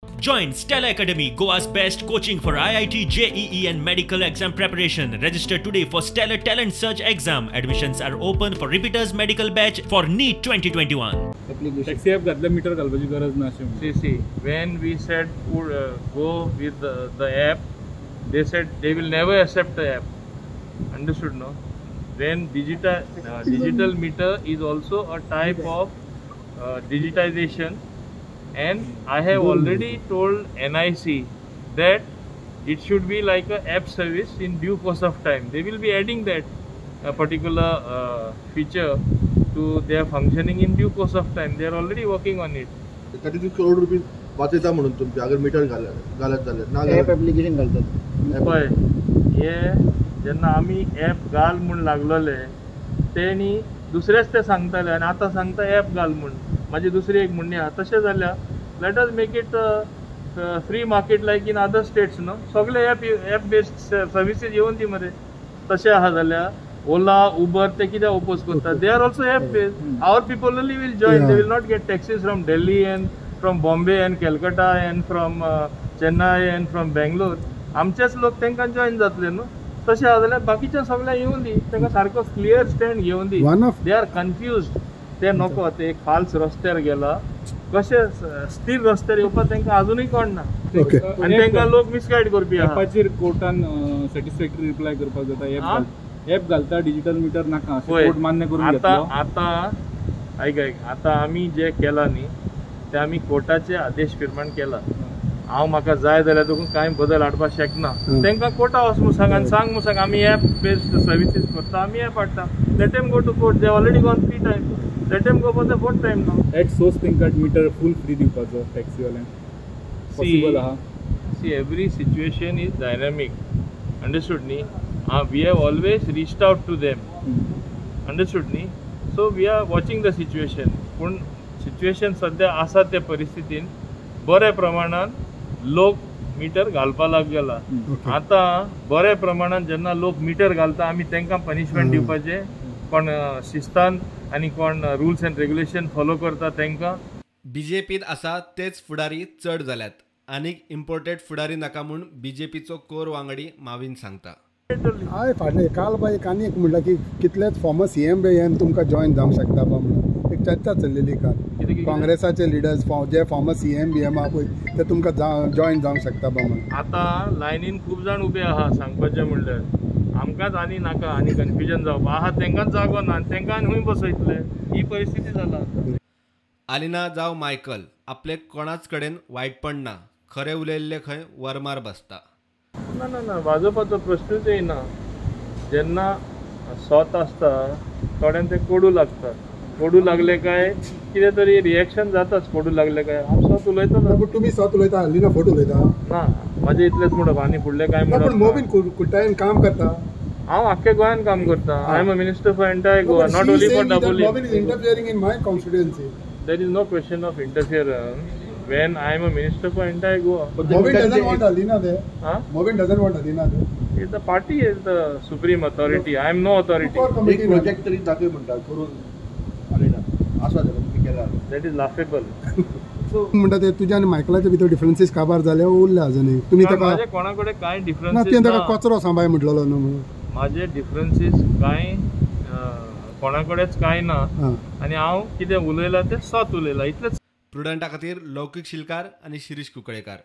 Join Stella Academy, Goa's best coaching for IIT, JEE and medical exam preparation. Register today for Stellar Talent Search exam. Admissions are open for repeaters medical batch for NEET 2021. Taxi app घातल्या metre घालपाची गरज ना अशें. See, when we said go with the app, they said they will never accept the app. Understood, no? Then digital meter is also a type of digitization, and I have already told NIC that it should be like a app service in due course of time. They will be adding that particular feature to their functioning in due course of time. They are already working on it. 32 crore rupees वाचेता म्हणून तुमचे अगर metre घालत जाल्यार ना app application घालतात पळय हे जेन्ना आमी ॲप घाल म्हूण लागलोले ते न्ही दुसरेच ते सांगताले आनी आतां सांगता ॲप घाल म्हूण म्हाजी दुसरी एक म्हणणी आहा तशें जाल्यार let us make it free market like in other states न्हू सगळे ॲप बेस्ड सर्विसीस येवन ती मरे तशें आहा जाल्यार ओला उबर ते कित्याक ओपोज करतात they are also app based our people only will join they will not get taxis from Delhi and from Bombay and Calcutta and from Chennai and from Bangalore आमचेच लोक तांकां जॉइन जातले न्हू तशें आहा जाल्यार बाकीच्या सगळ्यांक येवन दी तांकां सारको क्लियर स्टँड घेवन दी दे आर कन्फ्युज्ड ते नको ते एक फाल्स रस्त्यार गेला कशें स्थिर रस्त्यार येवपाक तांकां अजुनूय कळना आनी तांकां लोक मिसगायड करपी आहा ॲपाचेर कोर्टान सॅटिस्फॅक्टरी रिप्लाय करपाक जाता ॲप घालता डिजिटल मीटर नाका कोर्ट मान्य करून घेतलो आतां ऐक आतां आमी जे केला न्ही ते आमी कोर्टाचे आदेश प्रमाण केला हांव म्हाका जाय जाल्यार देखून कांय बदल हाडपाक शकना तांकां कोर्टा वच म्हूण सांग आनी सांग म्हूण सांग आमी ॲप बेस्ड सर्विसीस करता आमी ॲप हाडटा late M go to court they already gone 3 Times late M go for the 4th time now at source तांकां मीटर फूल फ्री दिवपाचो टॅक्सीवाल्यांक पॉसिबल आहा see every situation is dynamic understood न्ही we have always reached out to them understood न्ही so we R watching the situation पूण situation सद्या आसा त्या परिस्थितीन बऱ्या प्रमाणान लोक मिटर घालपा लागला आतां बऱ्या प्रमाणान जेन्ना लोक मिटर घालता आमी तांकां पनिशमेंट दिवपाचें कोण शिस्तान आनी कोण रुल्स एंड रेग्युलेशन फॉलो करता तांकां बीजेपीत आसा तेच फुडारी चड जाल्यात आनीक इम्पोर्टेड फुडारी नाका म्हूण बीजेपीचो कोर वांगडी माविन सांगता हय फाटले काल बाय आनी एक म्हणला की कितलेच फॉर्मर सीएम बी हें तुमकां जॉइन जावंक शकता बा म्हणून एक चर्चा चल्लेली काल काँग्रेसाचे लिडर्स जे फॉर्मर सीएम बी आहा पळय ते तुमकां जॉइन जावंक शकता बा म्हणून आतां लायनीन खूब जाण उबे आहा सांगपाचें म्हणल्यार आमकांच आनी नाका आनी कन्फ्युजन जावपा आहा तांकांच जागो ना तांकां आनी खंय बसयतले ही परिस्थिती जाला आलिना जावं मायकल आपले कोणाच कडेन वायटपण ना खरें उलयल्ले खंय वरमार बसता ना ना ना वाजोवपाचो प्रश्नूच येयना जेन्ना सोत आसता थोड्यांक ते कोडू लागता कोडू लागले काय कितें तरी रिएक्शन जाताच कोडू लागले काय हांव सोत उलयता तुमी स्वत उलयता हालीना फोट उलयता ना म्हाजे इतलेंच म्हणप आनी फुडलें काय म्हणप मोबीन कुट्टायन काम करता हांव आख्ख्या गोंयान काम करता I am a minister for entire Goa not only for Dabolim interfering in my constituency there is no question of interference when I am a minister for entire Goa. But Mobin doesn't want Alina there. Huh? Mobin doesn't want Alina there. The party is the supreme authority. I am no authority. एक project तरी दाखव म्हणटा करून आलेना आसा जाल्यार तुम्ही केला That is laughable. म्हणटा ते तुज्या आनी मायकलाच्या भितर डिफरन्सीस काबार जाले उरले आजुनी तुमी ताका माझे कोणाकडे काय ना डिफरन्सीस ते ताका कचरो सांबाळ म्हटलेलो न्हू म्हणून माझे डिफरन्सीस काय कोणाकडेच काय ना आनी हांव कितें उलयलां तें सोत उलयलां इतलेंच प्रुडंटा खातीर लौकीक शिलकार आनी शिरीष कुंकळेकार.